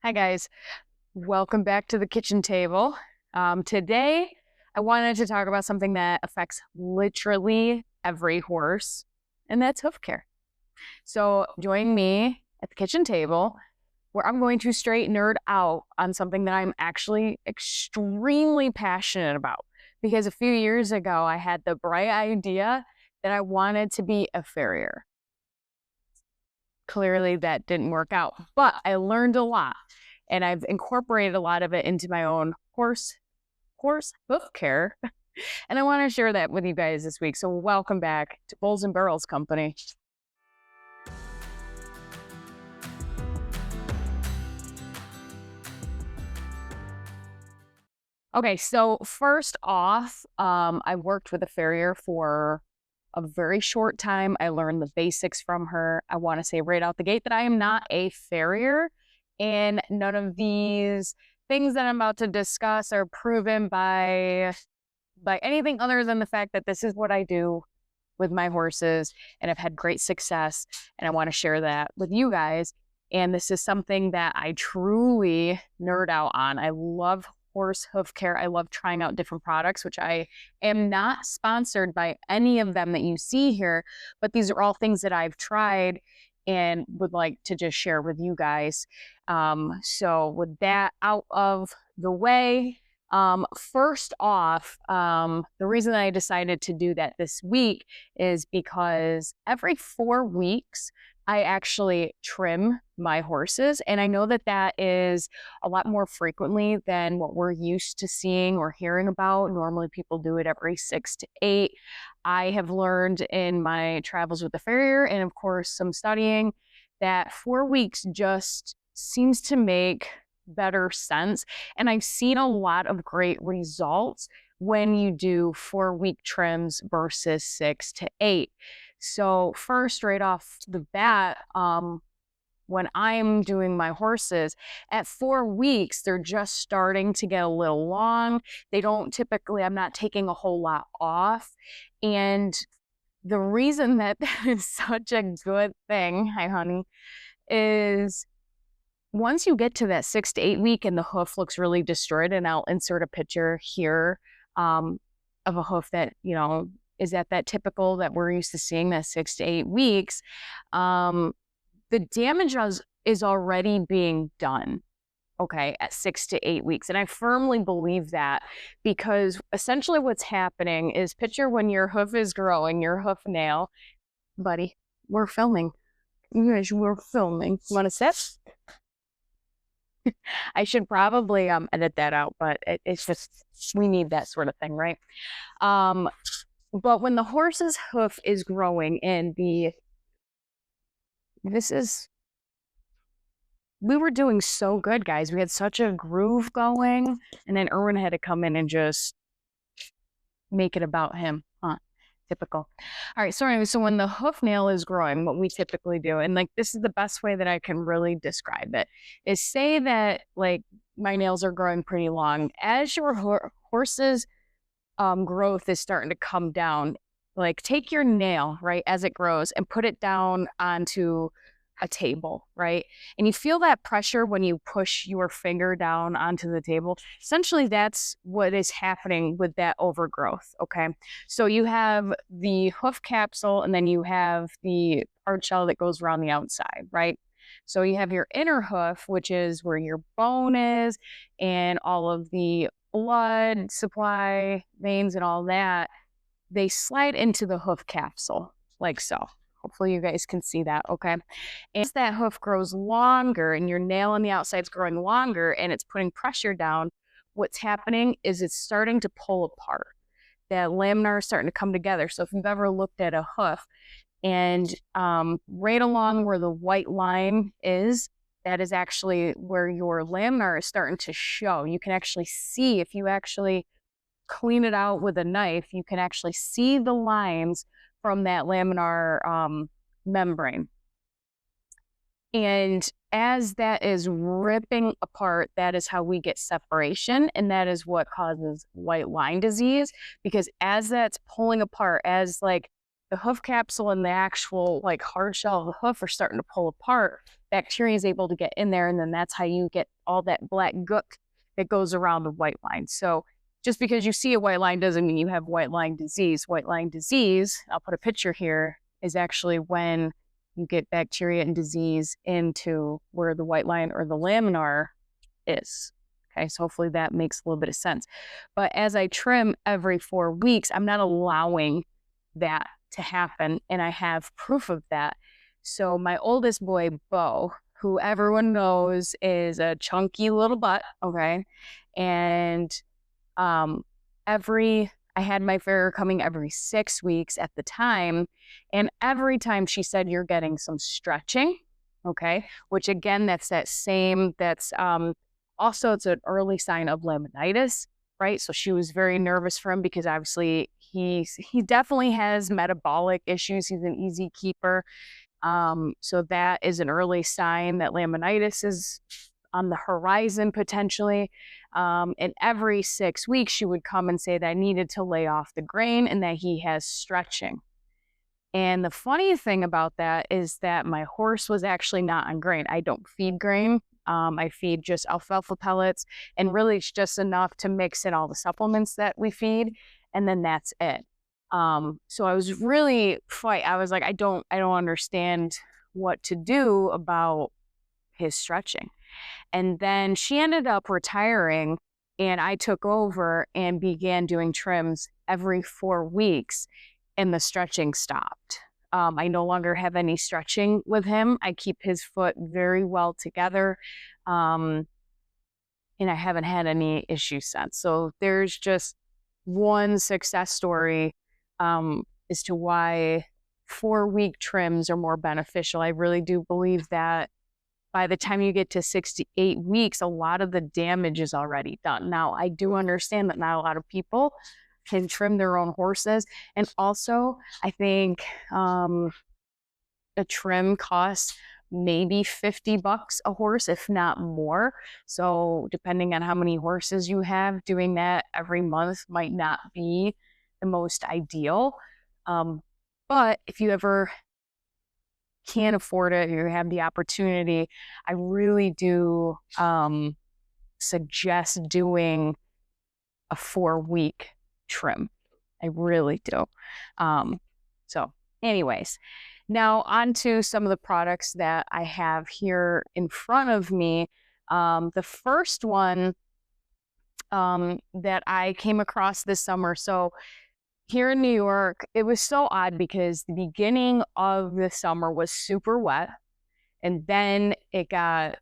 Hi guys, welcome back to the kitchen table. Today, I wanted to talk about something that affects literally every horse, and that's hoof care. So join me at the kitchen table where I'm going to straight nerd out on something that I'm actually extremely passionate about. Because a few years ago, I had the bright idea that I wanted to be a farrier. Clearly that didn't work out, but I learned a lot and I've incorporated a lot of it into my own horse hoof care. And I want to share that with you guys this week. So welcome back to Bulls and Barrels Company. Okay, so first off, I worked with a farrier for a very short time. I learned the basics from her. I want to say right out the gate that I am not a farrier, and none of these things that I'm about to discuss are proven by anything other than the fact that this is what I do with my horses, and I've had great success, and I want to share that with you guys. And this is something that I truly nerd out on. I love horse hoof care. I love trying out different products, which I am not sponsored by any of them that you see here, but these are all things that I've tried and would like to just share with you guys. So with that out of the way, first off, the reason I decided to do that this week is because every 4 weeks, I actually trim my horses. And I know that that is a lot more frequently than what we're used to seeing or hearing about. Normally people do it every 6 to 8. I have learned in my travels with the farrier and of course some studying that 4 weeks just seems to make better sense. And I've seen a lot of great results when you do 4-week trims versus 6 to 8. So first, right off the bat, when I'm doing my horses at 4 weeks, they're just starting to get a little long. They don't typically, I'm not taking a whole lot off. And the reason that that is such a good thing, hi honey, is once you get to that 6 to 8 week and the hoof looks really destroyed, and I'll insert a picture here of a hoof that, is at that typical that we're used to seeing, that 6 to 8 weeks, the damage is already being done, okay, at 6 to 8 weeks. And I firmly believe that because essentially what's happening is, picture when your hoof is growing, your hoof nail, buddy, we're filming. You guys, we're filming. You want to sit? I should probably edit that out, but it's just, we need that sort of thing, right? But when the horse's hoof is growing and we were doing so good, guys. We had such a groove going, and then Erwin had to come in and just make it about him. Typical. All right, so anyway, so when the hoof nail is growing, what we typically do, and like this is the best way that I can really describe it, is say that like my nails are growing pretty long. As your horse's growth is starting to come down, like take your nail, right, as it grows and put it down onto a table, right? And you feel that pressure when you push your finger down onto the table. Essentially, that's what is happening with that overgrowth, okay? So you have the hoof capsule and then you have the hard shell that goes around the outside, right? So you have your inner hoof, which is where your bone is and all of the blood supply, veins and all that. They slide into the hoof capsule like so. Hopefully you guys can see that, okay? And as that hoof grows longer and your nail on the outside is growing longer and it's putting pressure down, what's happening is it's starting to pull apart. That laminar is starting to come together. So if you've ever looked at a hoof and right along where the white line is, that is actually where your laminar is starting to show. You can actually see, if you actually clean it out with a knife, you can actually see the lines from that laminar membrane. And as that is ripping apart, that is how we get separation, and that is what causes white line disease, because as that's pulling apart, as like the hoof capsule and the actual like hard shell of the hoof are starting to pull apart, bacteria is able to get in there, and then that's how you get all that black gook that goes around the white line. So just because you see a white line doesn't mean you have white line disease. White line disease, I'll put a picture here, is actually when you get bacteria and disease into where the white line or the laminar is. Okay, so hopefully that makes a little bit of sense. But as I trim every 4 weeks, I'm not allowing that to happen, and I have proof of that. So my oldest boy, Bo, who everyone knows is a chunky little butt, okay, and I had my farrier coming every 6 weeks at the time, and every time she said, "You're getting some stretching," okay, which again, that's also, it's an early sign of laminitis, right? So she was very nervous for him because obviously he definitely has metabolic issues. He's an easy keeper. So that is an early sign that laminitis is on the horizon potentially. And every 6 weeks, she would come and say that I needed to lay off the grain and that he has stretching. And the funny thing about that is that my horse was actually not on grain. I don't feed grain. I feed just alfalfa pellets, and really it's just enough to mix in all the supplements that we feed, and then that's it. So I was really I was like, I don't understand what to do about his stretching. And then she ended up retiring, and I took over and began doing trims every 4 weeks, and the stretching stopped. I no longer have any stretching with him. I keep his foot very well together, and I haven't had any issues since. So there's just one success story as to why 4-week trims are more beneficial. I really do believe that by the time you get to 6 to 8 weeks, a lot of the damage is already done. Now, I do understand that not a lot of people can trim their own horses. And also, I think a trim costs maybe $50 a horse, if not more. So depending on how many horses you have, doing that every month might not be the most ideal. But if you ever can't afford it, you have the opportunity, I really do suggest doing a 4-week trim. I really do. So anyways, now on to some of the products that I have here in front of me. The first one that I came across this summer. So here in New York, it was so odd because the beginning of the summer was super wet, and then it got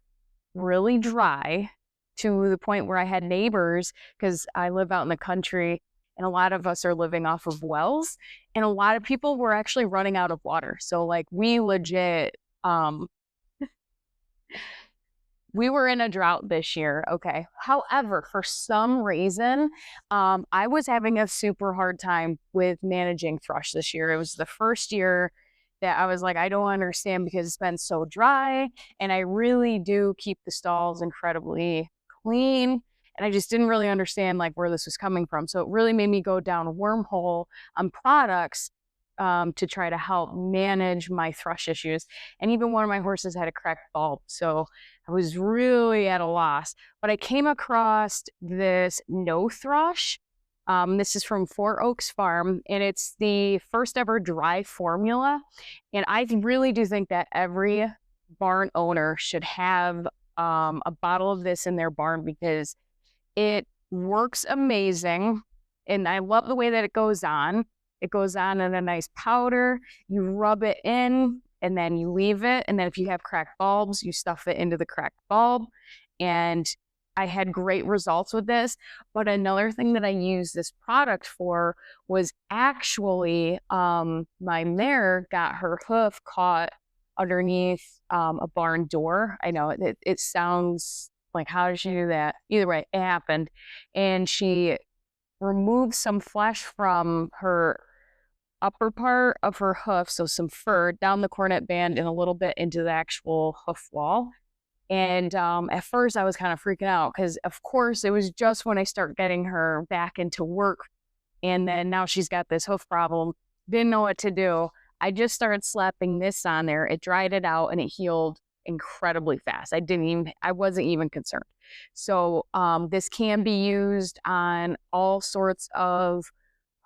really dry to the point where I had neighbors, because I live out in the country and a lot of us are living off of wells, and a lot of people were actually running out of water. So like we legit, we were in a drought this year, okay? However, for some reason, I was having a super hard time with managing thrush this year. It was the first year that I was like, I don't understand because it's been so dry, and I really do keep the stalls incredibly clean, and I just didn't really understand like where this was coming from. So it really made me go down a wormhole on products to try to help manage my thrush issues. And even one of my horses had a cracked bulb. So I was really at a loss. But I came across this No Thrush. This is from Four Oaks Farm, and it's the first ever dry formula. And I really do think that every barn owner should have a bottle of this in their barn because it works amazing. And I love the way that it goes on. It goes on in a nice powder. You rub it in and then you leave it. And then if you have cracked bulbs, you stuff it into the cracked bulb. And I had great results with this. But another thing that I used this product for was actually my mare got her hoof caught underneath a barn door. I know it sounds like, how did she do that? Either way, it happened. And she removed some flesh from her upper part of her hoof, so some fur down the cornet band and a little bit into the actual hoof wall. And at first I was kind of freaking out because of course it was just when I start getting her back into work, and then now she's got this hoof problem. Didn't know what to do. I just started slapping this on there. It dried it out and it healed incredibly fast. I wasn't even concerned. So this can be used on all sorts of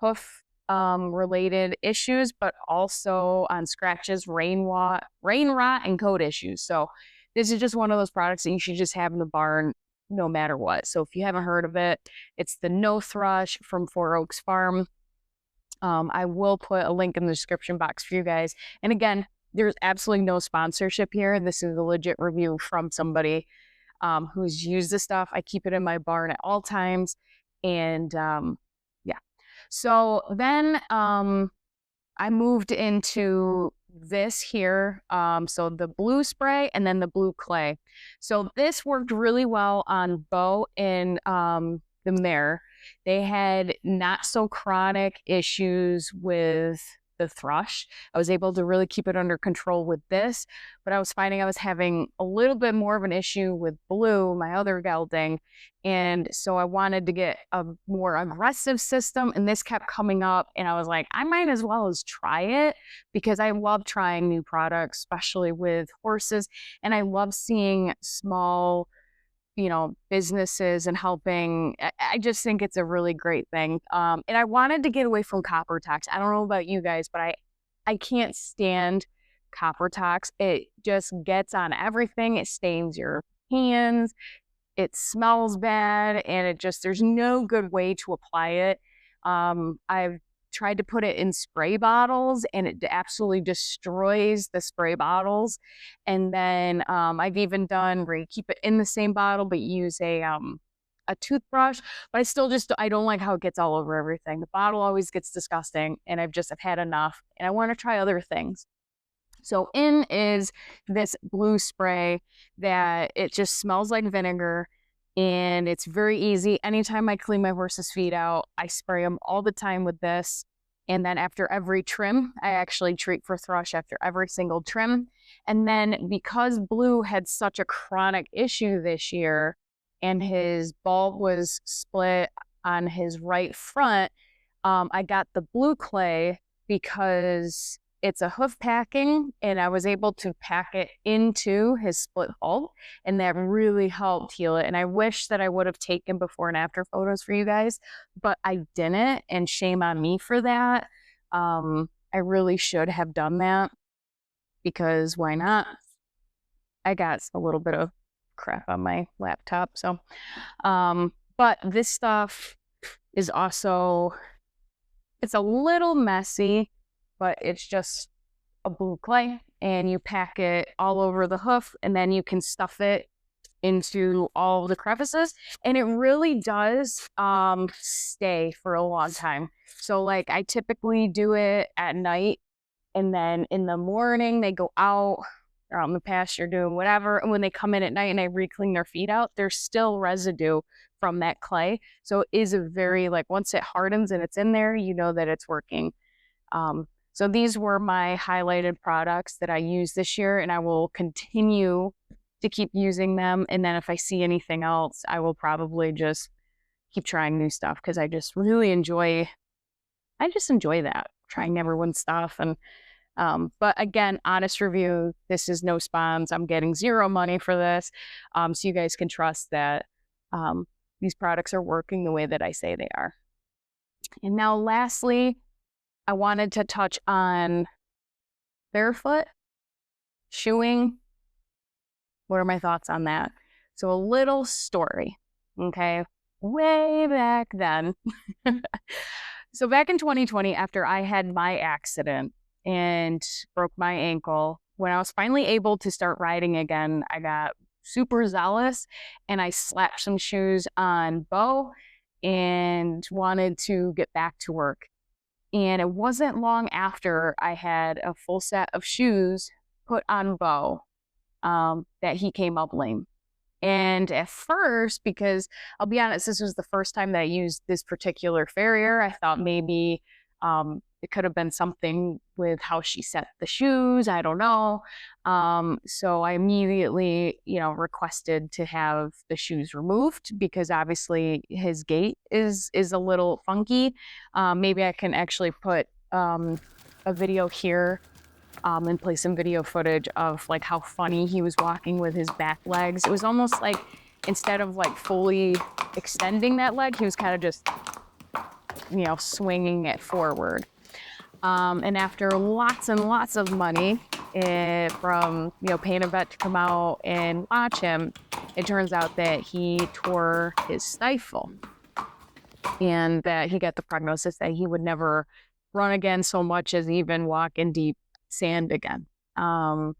hoof related issues, but also on scratches, rain rot, and coat issues. So this is just one of those products that you should just have in the barn no matter what. So if you haven't heard of it, it's the No Thrush from Four Oaks Farm. I will put a link in the description box for you guys. And again, there's absolutely no sponsorship here. This is a legit review from somebody who's used this stuff. I keep it in my barn at all times. And yeah. So then I moved into this here. So the blue spray and then the blue clay. So this worked really well on Bo and the mare. They had not so chronic issues with the thrush. I was able to really keep it under control with this, but I was finding I was having a little bit more of an issue with blue, my other gelding. And so I wanted to get a more aggressive system, and this kept coming up, and I was like, I might as well as try it, because I love trying new products, especially with horses. And I love seeing small, businesses and helping. I just think it's a really great thing. And I wanted to get away from copper tox. I don't know about you guys, but I can't stand copper tox. It just gets on everything. It stains your hands. It smells bad, and there's no good way to apply it. I've tried to put it in spray bottles, and it absolutely destroys the spray bottles. And then I've even done where you keep it in the same bottle, but you use a toothbrush. But I don't like how it gets all over everything. The bottle always gets disgusting, and I've had enough, and I want to try other things. So in is this blue spray that it just smells like vinegar, and it's very easy. Anytime I clean my horse's feet out, I spray them all the time with this. And then after every trim, I actually treat for thrush after every single trim. And then because Blue had such a chronic issue this year, and his bulb was split on his right front, I got the blue clay because it's a hoof packing, and I was able to pack it into his split bulb, and that really helped heal it. And I wish that I would have taken before and after photos for you guys, but I didn't, and shame on me for that. I really should have done that, because why not? I got a little bit of crap on my laptop. So, but this stuff is also, it's a little messy, but it's just a blue clay, and you pack it all over the hoof, and then you can stuff it into all the crevices, and it really does stay for a long time. So like I typically do it at night, and then in the morning they go out or out in the pasture doing whatever, and when they come in at night and I re-clean their feet out, there's still residue from that clay. So it is a very, like, once it hardens and it's in there, you know that it's working. So these were my highlighted products that I used this year, and I will continue to keep using them. And then if I see anything else, I will probably just keep trying new stuff, because I just really enjoy that, trying everyone's stuff. And but again, honest review, this is no spons. I'm getting zero money for this. So you guys can trust that these products are working the way that I say they are. And now lastly, I wanted to touch on barefoot shoeing. What are my thoughts on that? So a little story, okay? Way back then. So back in 2020, after I had my accident and broke my ankle, when I was finally able to start riding again, I got super zealous, and I slapped some shoes on Bo and wanted to get back to work. And it wasn't long after I had a full set of shoes put on Bo that he came up lame. And at first, because I'll be honest, this was the first time that I used this particular farrier, I thought maybe it could have been something with how she set the shoes. I don't know. So I immediately, requested to have the shoes removed, because obviously his gait is a little funky. Maybe I can actually put a video here and play some video footage of like how funny he was walking with his back legs. It was almost like instead of like fully extending that leg, he was kind of just, you know, swinging it forward. And after lots and lots of money from, you know, paying a vet to come out and watch him, it turns out that he tore his stifle and that he got the prognosis that he would never run again so much as even walk in deep sand again. And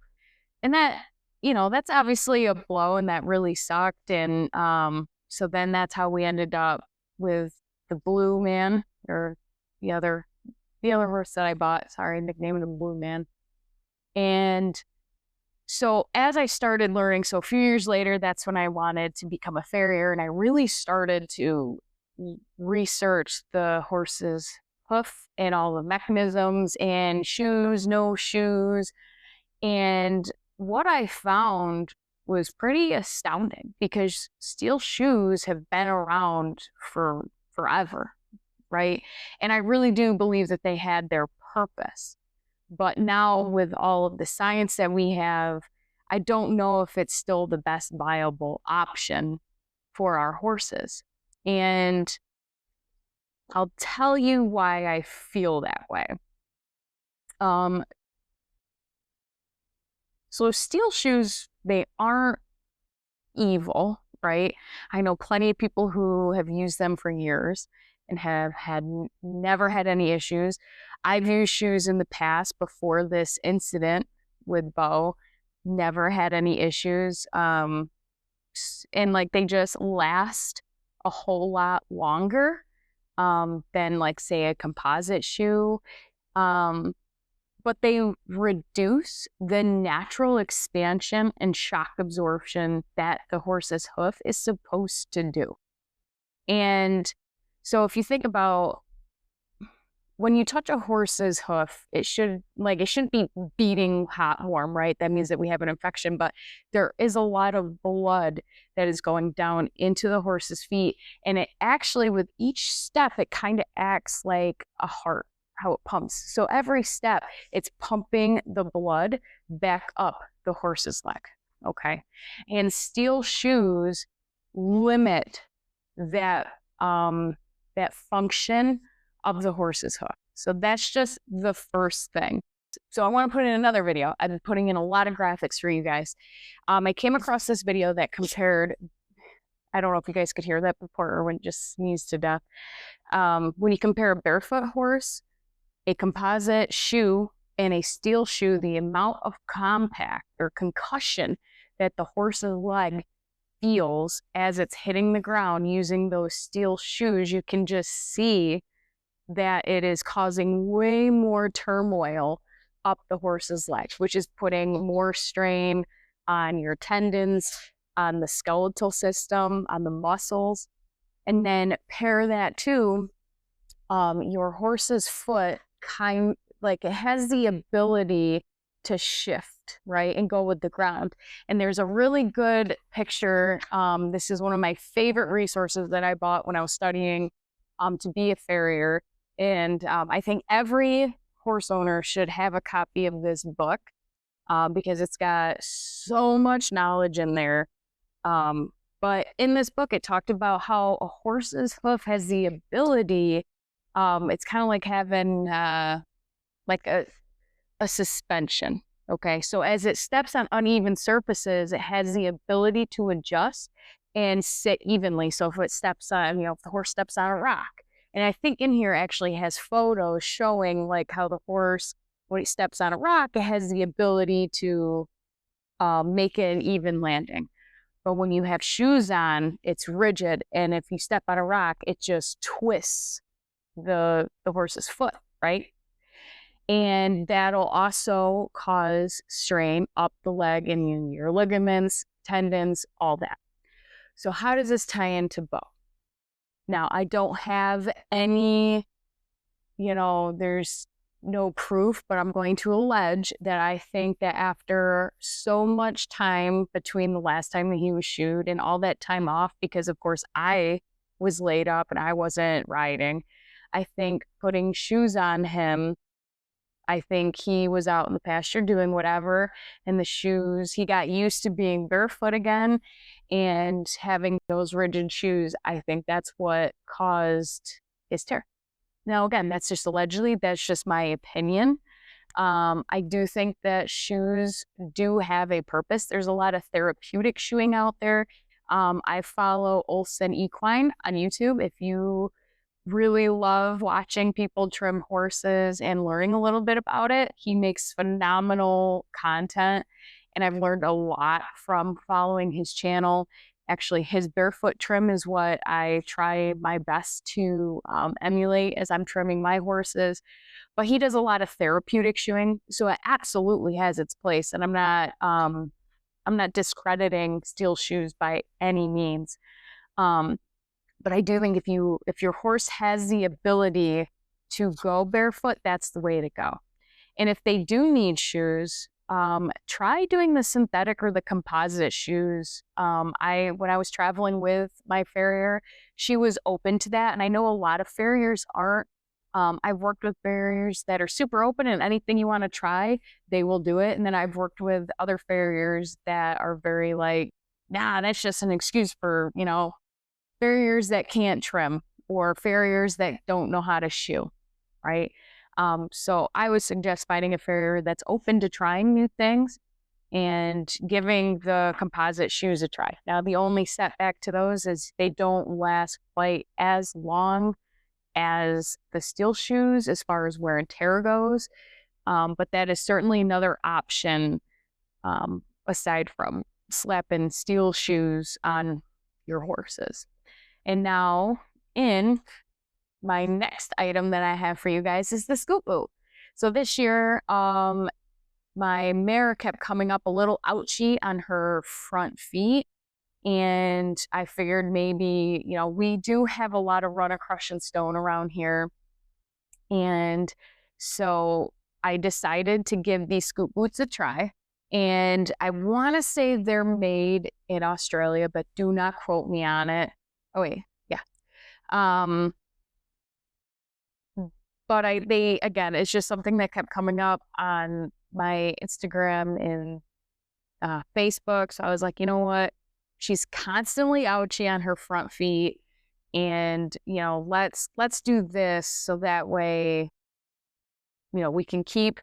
that, you know, that's obviously a blow and that really sucked. And so then that's how we ended up with the Blue Man, or the other horse that I bought. Sorry, nicknamed him Blue Man. And so as I started learning, so a few years later, that's when I wanted to become a farrier, and I really started to research the horse's hoof and all the mechanisms and shoes, no shoes. And what I found was pretty astounding because steel shoes have been around for forever, right? And I really do believe that they had their purpose. But now with all of the science that we have, I don't know if it's still the best viable option for our horses. And I'll tell you why I feel that way. So steel shoes, they aren't evil, right? I know plenty of people who have used them for years and have never had any issues. I've used shoes in the past before this incident with Bo, never had any issues. And like they just last a whole lot longer than like say a composite shoe. But they reduce the natural expansion and shock absorption that the horse's hoof is supposed to do. And so if you think about when you touch a horse's hoof, it shouldn't be beating hot, warm, right? That means that we have an infection, but there is a lot of blood that is going down into the horse's feet. And it actually, with each step, it kind of acts like a heart, how it pumps. So every step, it's pumping the blood back up the horse's leg, okay? And steel shoes limit that, that function of the horse's hoof. So that's just the first thing. So I want to put in another video. I've been putting in a lot of graphics for you guys. I came across this video that compared, I don't know if you guys could hear that before or when it just sneezed to death. When you compare a barefoot horse, a composite shoe, and a steel shoe, the amount of compact or concussion that the horse's leg feels as it's hitting the ground using those steel shoes, you can just see that it is causing way more turmoil up the horse's legs, which is putting more strain on your tendons, on the skeletal system, on the muscles. And then pair that to your horse's foot, it has the ability to shift, right, and go with the ground. And there's a really good picture. This is one of my favorite resources that I bought when I was studying to be a farrier. And I think every horse owner should have a copy of this book because it's got so much knowledge in there. But in this book, it talked about how a horse's hoof has the ability, it's kind of like having like a suspension, okay? So as it steps on uneven surfaces, it has the ability to adjust and sit evenly. So if it steps on, if the horse steps on a rock, and I think in here actually has photos showing like how the horse, when he steps on a rock, it has the ability to make it an even landing. But when you have shoes on, it's rigid. And if you step on a rock, it just twists the horse's foot, right? And that'll also cause strain up the leg and in your ligaments, tendons, all that. So how does this tie into Bo? Now, I don't have any, there's no proof, but I'm going to allege that I think that after so much time between the last time that he was shoed and all that time off, because of course I was laid up and I wasn't riding, I think putting shoes on him, I think he was out in the pasture doing whatever, and the shoes, he got used to being barefoot again and having those rigid shoes. I think that's what caused his tear. Now, again, that's just allegedly, that's just my opinion. I do think that shoes do have a purpose. There's a lot of therapeutic shoeing out there. I follow Olson Equine on YouTube. If you really love watching people trim horses and learning a little bit about it, he makes phenomenal content. And I've learned a lot from following his channel. Actually, his barefoot trim is what I try my best to emulate as I'm trimming my horses. But he does a lot of therapeutic shoeing, so it absolutely has its place. And I'm not discrediting steel shoes by any means. But I do think if your horse has the ability to go barefoot, that's the way to go. And if they do need shoes, try doing the synthetic or the composite shoes. When I was traveling with my farrier, she was open to that. And I know a lot of farriers aren't. I've worked with farriers that are super open, and anything you want to try, they will do it. And then I've worked with other farriers that are very like, nah, that's just an excuse for, farriers that can't trim or farriers that don't know how to shoe, right? So I would suggest finding a farrier that's open to trying new things and giving the composite shoes a try. Now, the only setback to those is they don't last quite as long as the steel shoes as far as wear and tear goes. But that is certainly another option aside from slapping steel shoes on your horses. And now in my next item that I have for you guys is the scoop boot. So this year, my mare kept coming up a little ouchy on her front feet. And I figured maybe, we do have a lot of run of crush and stone around here. And so I decided to give these scoop boots a try. And I want to say they're made in Australia, but do not quote me on it. Oh, wait, yeah. But again, it's just something that kept coming up on my Instagram and Facebook. So I was like, you know what? She's constantly ouchy on her front feet, and let's do this so that way we can keep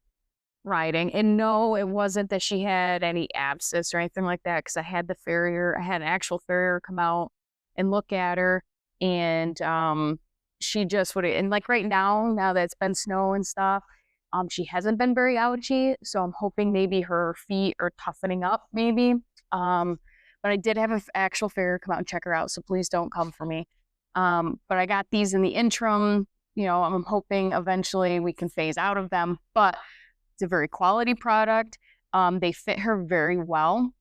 riding. And no, it wasn't that she had any abscess or anything like that, because I had an actual farrier come out and look at her, and she just would, and like right now that it's been snow and stuff, she hasn't been very ouchy, so I'm hoping maybe her feet are toughening up maybe. But I did have an actual farrier come out and check her out, so please don't come for me. But I got these in the interim. I'm hoping eventually we can phase out of them, but it's a very quality product. They fit her very well.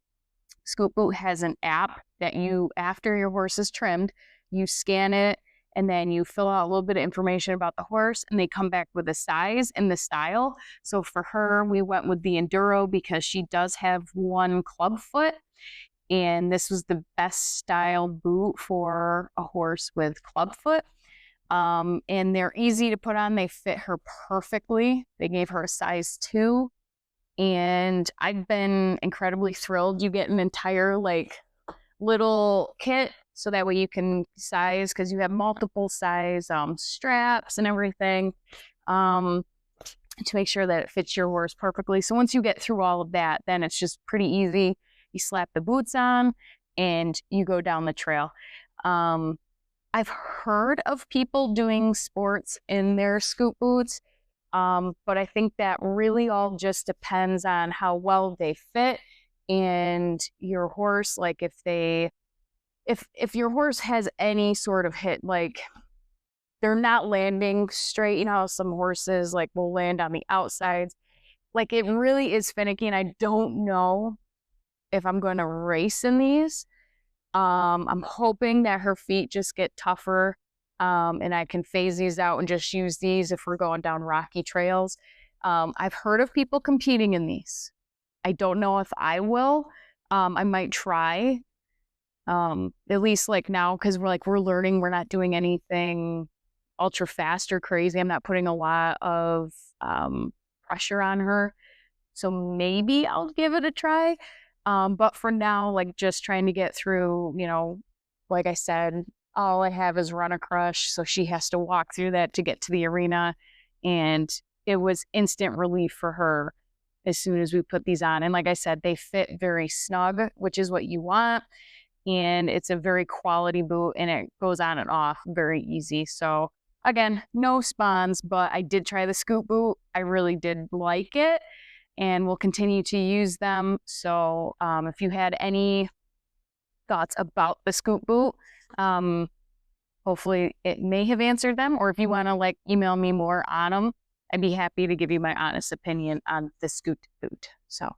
Scoop Boot has an app that after your horse is trimmed, you scan it, and then you fill out a little bit of information about the horse, and they come back with the size and the style. So for her, we went with the Enduro because she does have one club foot. And this was the best style boot for a horse with clubfoot. And they're easy to put on. They fit her perfectly. They gave her a size 2. And I've been incredibly thrilled. You get an entire little kit, so that way you can size, because you have multiple size straps and everything to make sure that it fits your horse perfectly. So once you get through all of that, then it's just pretty easy. You slap the boots on and you go down the trail. I've heard of people doing sports in their scoop boots, but I think that really all just depends on how well they fit and your horse. Like if your horse has any sort of hit, like they're not landing straight, how some horses will land on the outsides. Like it really is finicky, and I don't know if I'm going to race in these. I'm hoping that her feet just get tougher, and I can phase these out and just use these if we're going down rocky trails. I've heard of people competing in these. I don't know if I will. I might try, at least now, because we're learning. We're not doing anything ultra fast or crazy. I'm not putting a lot of pressure on her. So maybe I'll give it a try. But for now, like just trying to get through, like I said, all I have is run a crush. So she has to walk through that to get to the arena. And it was instant relief for her as soon as we put these on. And like I said, they fit very snug, which is what you want. And it's a very quality boot and it goes on and off very easy. So again, no spawns, but I did try the scoop boot. I really did like it and we'll continue to use them. So if you had any thoughts about the scoop boot, hopefully it may have answered them, or if you want to like email me more on them, I'd be happy to give you my honest opinion on the scoot boot. So,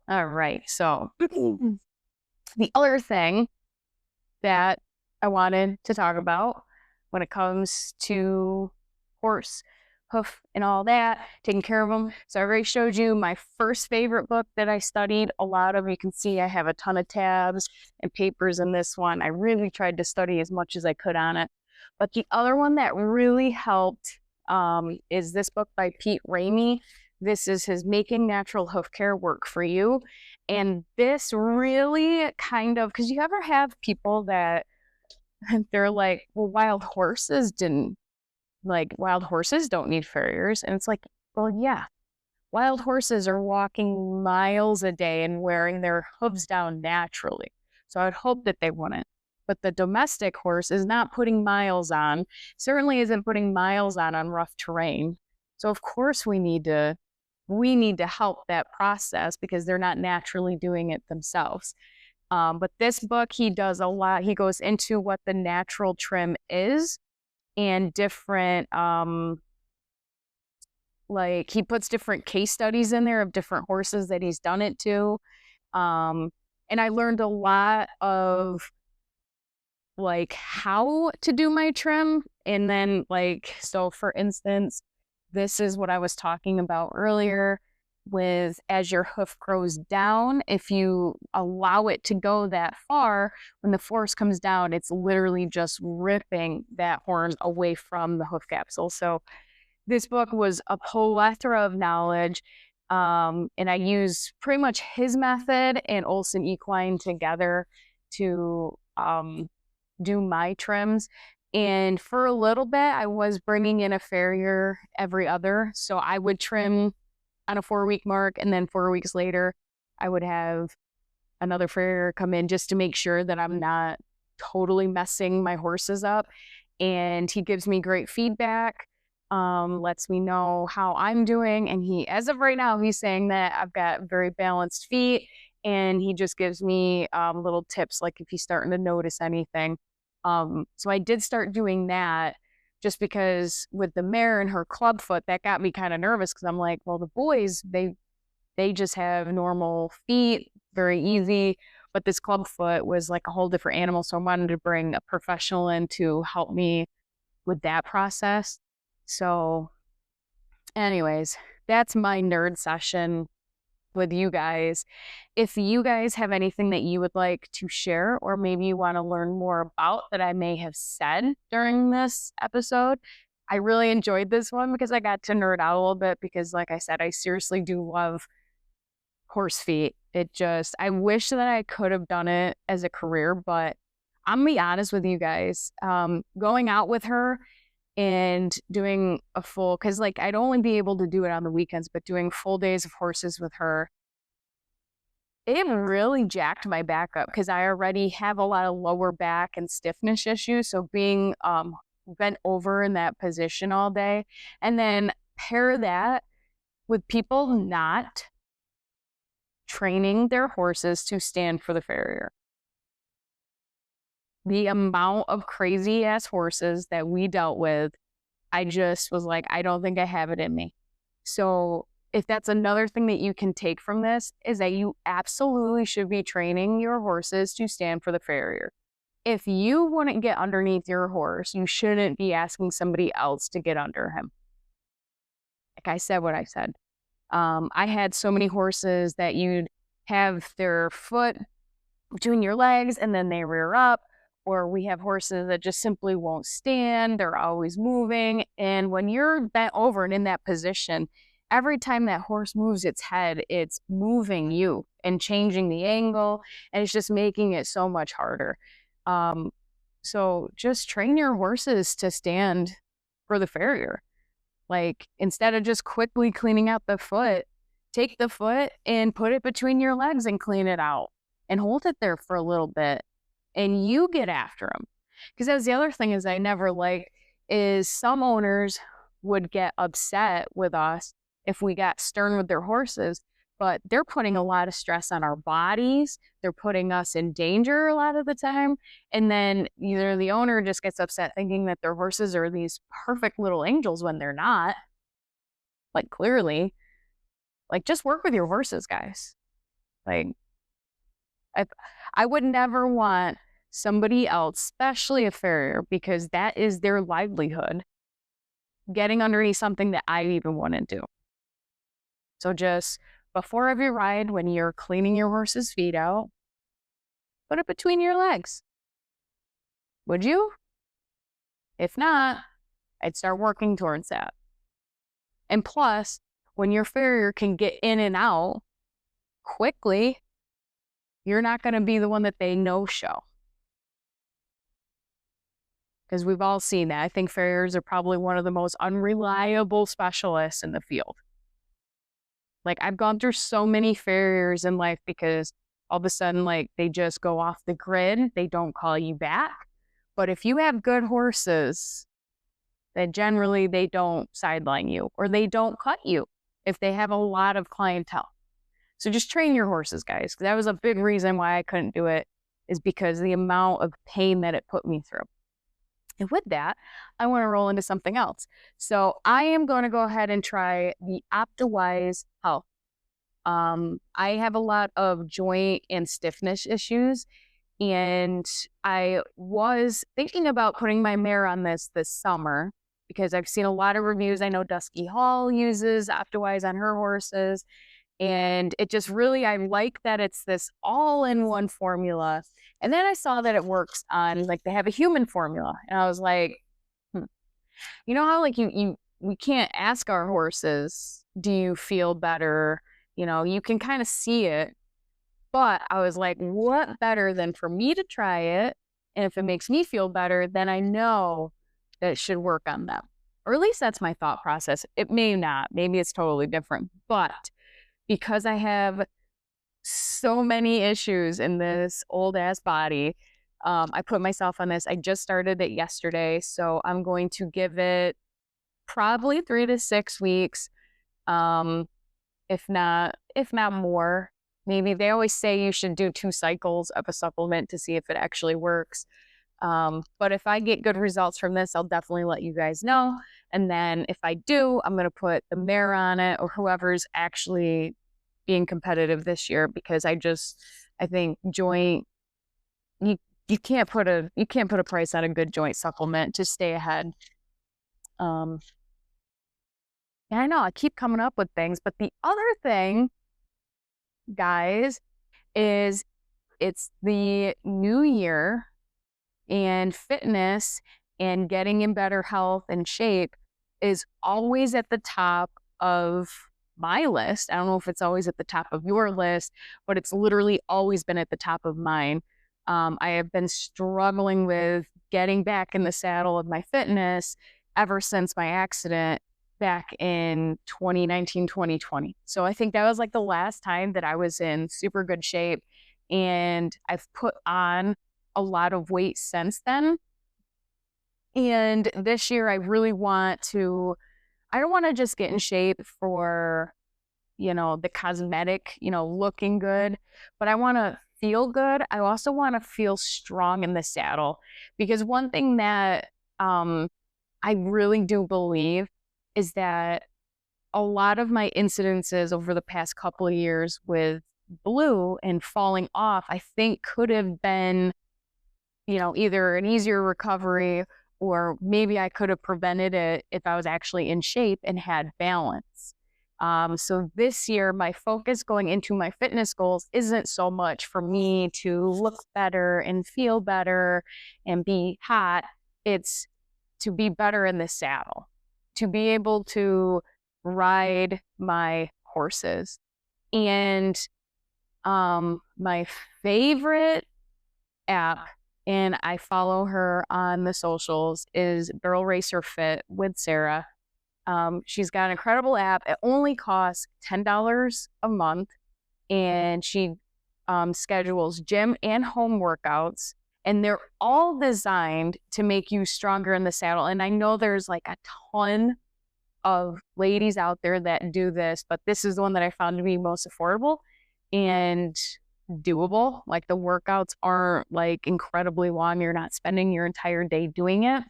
all right. So the other thing that I wanted to talk about when it comes to horse, hoof, and all that, taking care of them. So I already showed you my first favorite book that I studied a lot of. You can see I have a ton of tabs and papers in this one. I really tried to study as much as I could on it. But the other one that really helped is this book by Pete Ramey. This is his Making Natural Hoof Care Work for You. And this really kind of, because you ever have people that they're like, well, wild horses don't need farriers. And it's like, well, yeah, wild horses are walking miles a day and wearing their hooves down naturally. So I'd hope that they wouldn't. But the domestic horse is not putting miles on, certainly isn't putting miles on rough terrain. So of course we need to help that process because they're not naturally doing it themselves. But this book, he does a lot. He goes into what the natural trim is and different, like he puts different case studies in there of different horses that he's done it to. And I learned a lot of like how to do my trim. And then like, so for instance, this is what I was talking about earlier with as your hoof grows down, if you allow it to go that far, when the force comes down, it's literally just ripping that horn away from the hoof capsule. So this book was a plethora of knowledge. And I use pretty much his method and Olson Equine together to do my trims. And for a little bit, I was bringing in a farrier every other. So I would trim on a 4-week mark, and then 4 weeks later, I would have another farrier come in just to make sure that I'm not totally messing my horses up. And he gives me great feedback, lets me know how I'm doing. And he, as of right now, he's saying that I've got very balanced feet. And he just gives me little tips, like if he's starting to notice anything. So I did start doing that just because with the mare and her club foot, that got me kind of nervous because I'm like, well, the boys, they just have normal feet, very easy. But this club foot was like a whole different animal. So I wanted to bring a professional in to help me with that process. So anyways, that's my nerd session with you guys. If you guys have anything that you would like to share, or maybe you want to learn more about that I may have said during this episode, I really enjoyed this one because I got to nerd out a little bit because like I said, I seriously do love horse feet. I wish that I could have done it as a career, but I'm gonna be honest with you guys, going out with her and doing a full, because like I'd only be able to do it on the weekends, but doing full days of horses with her, it really jacked my back up because I already have a lot of lower back and stiffness issues. So being bent over in that position all day, and then pair that with people not training their horses to stand for the farrier. The amount of crazy ass horses that we dealt with, I just was like, I don't think I have it in me. So if that's another thing that you can take from this, is that you absolutely should be training your horses to stand for the farrier. If you wouldn't get underneath your horse, you shouldn't be asking somebody else to get under him. Like I said what I said. I had so many horses that you'd have their foot between your legs and then they rear up, or we have horses that just simply won't stand. They're always moving. And when you're bent over and in that position, every time that horse moves its head, it's moving you and changing the angle. And it's just making it so much harder. Um, so just train your horses to stand for the farrier. Like, instead of just quickly cleaning out the foot, take the foot and put it between your legs and clean it out and hold it there for a little bit and you get after them. Because that was the other thing is I never liked is some owners would get upset with us if we got stern with their horses, but they're putting a lot of stress on our bodies. They're putting us in danger a lot of the time. And then either the owner just gets upset thinking that their horses are these perfect little angels when they're not. Like, clearly, like, just work with your horses, guys. Like, I would never want somebody else, especially a farrier, because that is their livelihood, getting underneath something that I even want to do. So just before every ride, when you're cleaning your horse's feet out, put it between your legs. Would you? If not, I'd start working towards that. And plus, when your farrier can get in and out quickly, you're not going to be the one that they no-show. Because we've all seen that. I think farriers are probably one of the most unreliable specialists in the field. Like, I've gone through so many farriers in life because all of a sudden, like, they just go off the grid. They don't call you back. But if you have good horses, then generally they don't sideline you or they don't cut you if they have a lot of clientele. So just train your horses, guys. Because that was a big reason why I couldn't do it, is because the amount of pain that it put me through. And with that, I want to roll into something else. So I am going to go ahead and try the OptiWise Health. I have a lot of joint and stiffness issues, and I was thinking about putting my mare on this summer because I've seen a lot of reviews. I know Dusky Hall uses OptiWise on her horses, and it just really, I like that it's this all-in-one formula. And then I saw that it works on, like, they have a human formula. And I was like, you know how, like, we can't ask our horses, do you feel better? You know, you can kind of see it. But I was like, what better than for me to try it? And if it makes me feel better, then I know that it should work on them. Or at least that's my thought process. It may not. Maybe it's totally different. But because I have so many issues in this old ass body, I put myself on this. I just started it yesterday, so I'm going to give it probably 3 to 6 weeks, if not more. Maybe they always say you should do 2 cycles of a supplement to see if it actually works. But if I get good results from this, I'll definitely let you guys know. And then if I do, I'm going to put the mare on it or whoever's actually being competitive this year, because I think joint, you can't put a price on a good joint supplement to stay ahead. And I know I keep coming up with things, but the other thing, guys, is it's the new year, and fitness and getting in better health and shape is always at the top of my list. I don't know if it's always at the top of your list, but it's literally always been at the top of mine. I have been struggling with getting back in the saddle of my fitness ever since my accident back in 2019, 2020. So I think that was like the last time that I was in super good shape, and I've put on a lot of weight since then. And this year I really want to, I don't want to just get in shape for, the cosmetic, looking good, but I want to feel good. I also want to feel strong in the saddle, because one thing that I really do believe is that a lot of my incidences over the past couple of years with Blue and falling off, I think could have been, either an easier recovery, or maybe I could have prevented it if I was actually in shape and had balance. So this year, my focus going into my fitness goals isn't so much for me to look better and feel better and be hot. It's to be better in the saddle, to be able to ride my horses. And my favorite app, and I follow her on the socials, is Barrel Racer Fit with Sarah. She's got an incredible app. It only costs $10 a month, and she schedules gym and home workouts, and they're all designed to make you stronger in the saddle. And I know there's like a ton of ladies out there that do this, but this is the one that I found to be most affordable and doable. Like the workouts aren't like incredibly long. You're not spending your entire day doing it.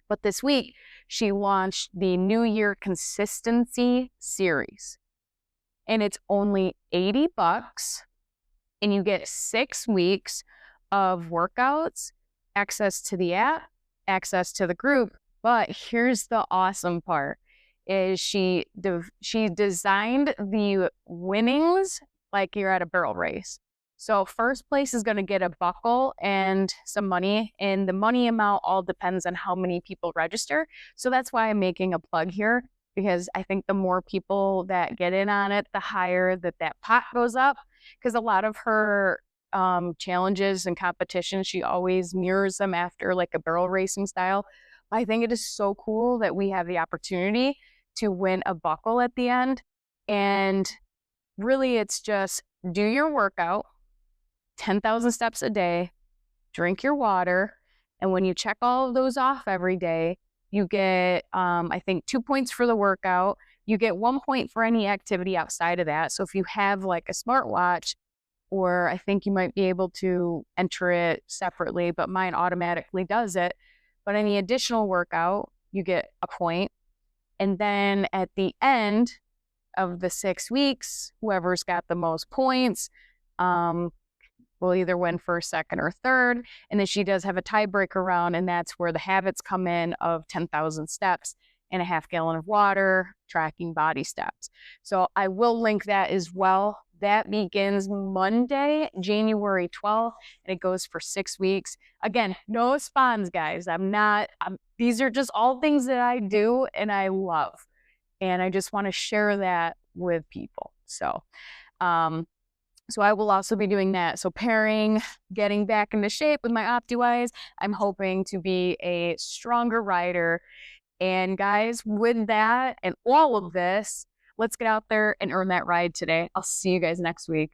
But this week, she launched the New Year Consistency Series. And it's only $80, and you get 6 weeks of workouts, access to the app, access to the group. But here's the awesome part is she designed the winnings like you're at a barrel race. So first place is going to get a buckle and some money, and the money amount all depends on how many people register. So that's why I'm making a plug here, because I think the more people that get in on it, the higher that pot goes up. Because a lot of her challenges and competitions, she always mirrors them after like a barrel racing style. I think it is so cool that we have the opportunity to win a buckle at the end. And really, it's just do your workout, 10,000 steps a day, drink your water. And when you check all of those off every day, you get, I think, 2 points for the workout. You get 1 point for any activity outside of that. So if you have like a smartwatch, or I think you might be able to enter it separately, but mine automatically does it. But any additional workout, you get a point. And then at the end of the 6 weeks, whoever's got the most points will either win first, second, or third. And then she does have a tiebreaker round, and that's where the habits come in of 10,000 steps and a half gallon of water, tracking body steps. So I will link that as well. That begins Monday, January 12th, and it goes for 6 weeks. Again, no spawns, guys. These are just all things that I do and I love. And I just want to share that with people. So I will also be doing that. So pairing, getting back into shape with my OptiWise, I'm hoping to be a stronger rider. And guys, with that and all of this, let's get out there and earn that ride today. I'll see you guys next week.